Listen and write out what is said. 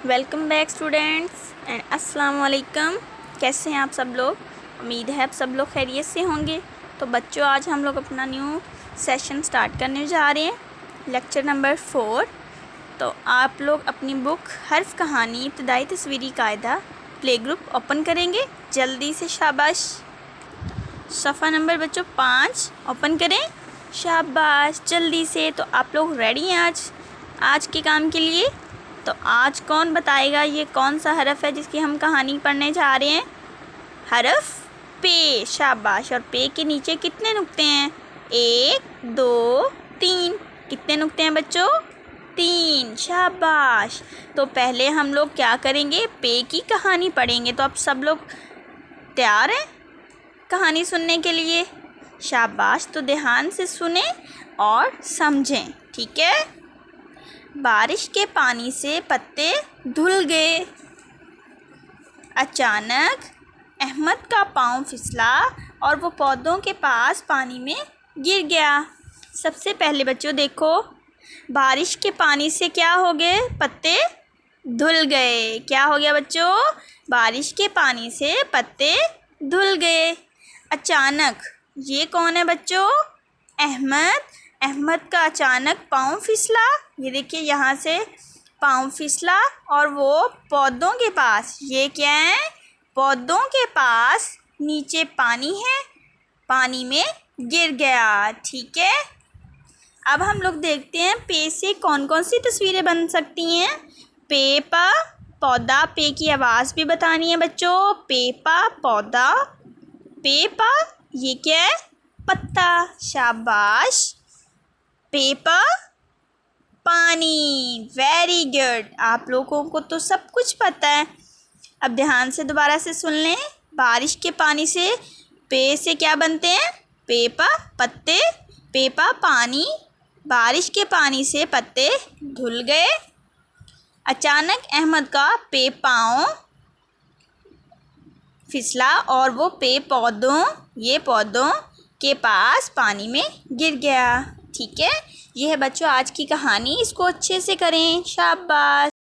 Welcome back students and अस्सलाम वालेकुम। कैसे हैं आप सब लोग? उम्मीद है आप सब लोग खैरियत से होंगे। तो बच्चों, आज हम लोग अपना न्यू सेशन स्टार्ट करने जा रहे हैं, लेक्चर नंबर 4। तो आप लोग अपनी बुक हर्फ कहानी इब्तदाई तस्वीरी कायदा प्ले ग्रुप ओपन करेंगे जल्दी से, शाबाश। सफ़ा नंबर बच्चों 5 ओपन करें, शाबाश, जल्दी से। तो आप लोग रेडी हैं आज के काम के लिए? तो आज कौन बताएगा ये कौन सा हरफ है जिसकी हम कहानी पढ़ने जा रहे हैं? हरफ पे, शाबाश। और पे के नीचे कितने नुक्ते हैं? 1 2 3। कितने नुक्ते हैं बच्चों? 3, शाबाश। तो पहले हम लोग क्या करेंगे? पे की कहानी पढ़ेंगे। तो आप सब लोग तैयार हैं कहानी सुनने के लिए? शाबाश। तो ध्यान से सुने और समझें, ठीक है? बारिश के पानी से पत्ते धुल गए। अचानक अहमद का पाँव फिसला और वो पौधों के पास पानी में गिर गया। सबसे पहले बच्चों देखो, बारिश के पानी से क्या हो गए? पत्ते धुल गए। क्या हो गया बच्चों? बारिश के पानी से पत्ते धुल गए। अचानक, ये कौन है बच्चों? अहमद का अचानक पाँव फिसला। ये देखिए, यहाँ से पाँव फिसला और वो पौधों के पास, ये क्या है? पौधों के पास नीचे पानी है, पानी में गिर गया, ठीक है? अब हम लोग देखते हैं पे से कौन कौन सी तस्वीरें बन सकती हैं। पे पा पौधा, पे की आवाज़ भी बतानी है बच्चों। पे पा पौधा, पे पा ये क्या है? पत्ता, शाबाश। पे पा पानी, वेरी गुड। आप लोगों को तो सब कुछ पता है। अब ध्यान से दोबारा से सुन लें। बारिश के पानी से पे से क्या बनते हैं? पे पा पत्ते, पे पा पानी, बारिश के पानी से पत्ते धुल गए। अचानक अहमद का पे पाँव फिसला और वो पे पौधों के पास पानी में गिर गया, ठीक है? यह है बच्चों आज की कहानी। इसको अच्छे से करें, शाबाश।